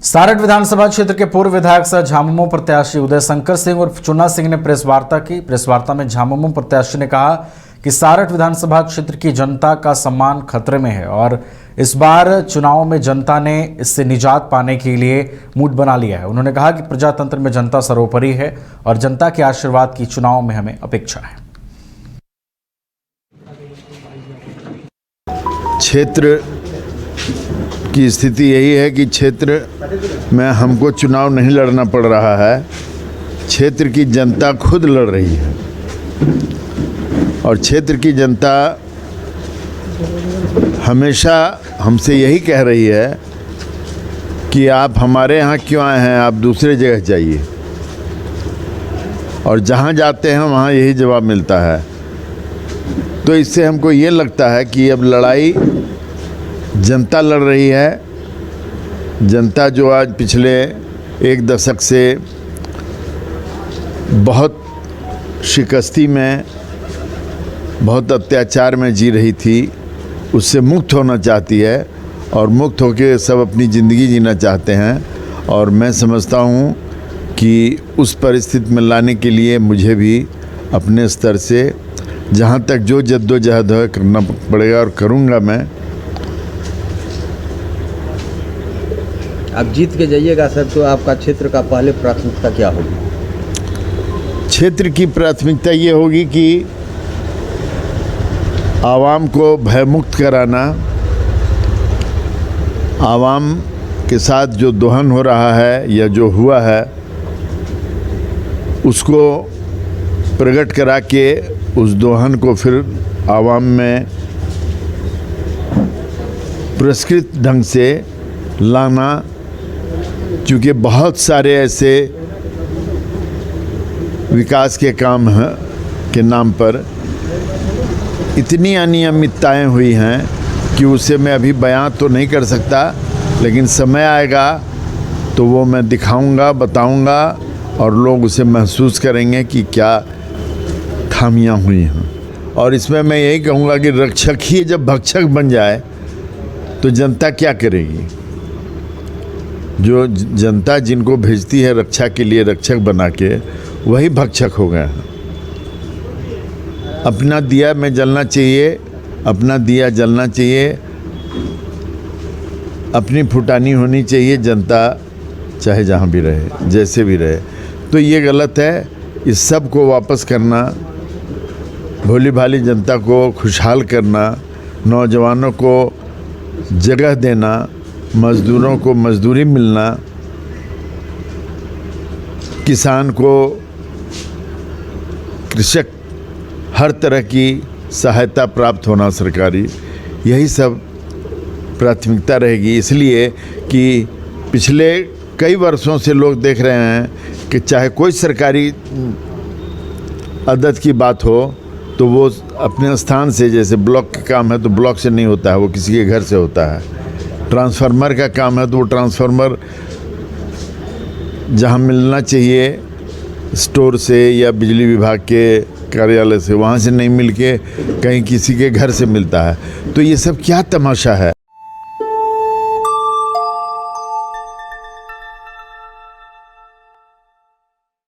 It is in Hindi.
सारठ विधानसभा क्षेत्र के पूर्व विधायक सह झामुमो प्रत्याशी उदय शंकर सिंह उर्फ चुन्ना सिंह ने प्रेस वार्ता की। प्रेस वार्ता में झामुमो प्रत्याशी ने कहा कि सारठ विधानसभा क्षेत्र की जनता का सम्मान खतरे में है और इस बार चुनाव में जनता ने इससे निजात पाने के लिए मूड बना लिया है। उन्होंने कहा कि प्रजातंत्र में जनता सर्वोपरि है और जनता के आशीर्वाद की चुनाव में हमें अपेक्षा है। क्षेत्र की स्थिति यही है कि क्षेत्र में हमको चुनाव नहीं लड़ना पड़ रहा है, क्षेत्र की जनता खुद लड़ रही है और क्षेत्र की जनता हमेशा हमसे यही कह रही है कि आप हमारे यहाँ क्यों आए हैं, आप दूसरे जगह जाइए। और जहाँ जाते हैं वहाँ यही जवाब मिलता है। तो इससे हमको ये लगता है कि अब लड़ाई जनता लड़ रही है। जनता जो आज पिछले एक दशक से बहुत शिकस्ती में, बहुत अत्याचार में जी रही थी, उससे मुक्त होना चाहती है और मुक्त होकर सब अपनी ज़िंदगी जीना चाहते हैं। और मैं समझता हूँ कि उस परिस्थिति में लाने के लिए मुझे भी अपने स्तर से जहाँ तक जो जद्दोजहद है करना पड़ेगा और करूँगा मैं। आप जीत के जाइएगा सर, तो आपका क्षेत्र का पहले प्राथमिकता क्या होगी? क्षेत्र की प्राथमिकता ये होगी कि आवाम को भयमुक्त कराना, आवाम के साथ जो दोहन हो रहा है या जो हुआ है उसको प्रकट करा के उस दोहन को फिर आवाम में पुरस्कृत ढंग से लाना। क्योंकि बहुत सारे ऐसे विकास के काम हैं के नाम पर इतनी अनियमितताएं हुई हैं कि उसे मैं अभी बयां तो नहीं कर सकता, लेकिन समय आएगा तो वो मैं दिखाऊंगा, बताऊंगा और लोग उसे महसूस करेंगे कि क्या खामियां हुई हैं। और इसमें मैं यही कहूँगा कि रक्षक ही जब भक्षक बन जाए तो जनता क्या करेगी? जो जनता जिनको भेजती है रक्षा के लिए रक्षक बना के, वही भक्षक हो गए हैं। अपना दिया में जलना चाहिए, अपना दिया जलना चाहिए, अपनी फुटानी होनी चाहिए, जनता चाहे जहाँ भी रहे, जैसे भी रहे। तो ये गलत है। इस सब को वापस करना, भोली भाली जनता को खुशहाल करना, नौजवानों को जगह देना, मज़दूरों को मजदूरी मिलना, किसान को, कृषक हर तरह की सहायता प्राप्त होना सरकारी, यही सब प्राथमिकता रहेगी। इसलिए कि पिछले कई वर्षों से लोग देख रहे हैं कि चाहे कोई सरकारी अदद की बात हो तो वो अपने स्थान से, जैसे ब्लॉक का काम है तो ब्लॉक से नहीं होता है, वो किसी के घर से होता है। ट्रांसफार्मर का काम है तो वो ट्रांसफार्मर जहाँ मिलना चाहिए स्टोर से या बिजली विभाग के कार्यालय से, वहाँ से नहीं मिल के कहीं किसी के घर से मिलता है। तो ये सब क्या तमाशा है?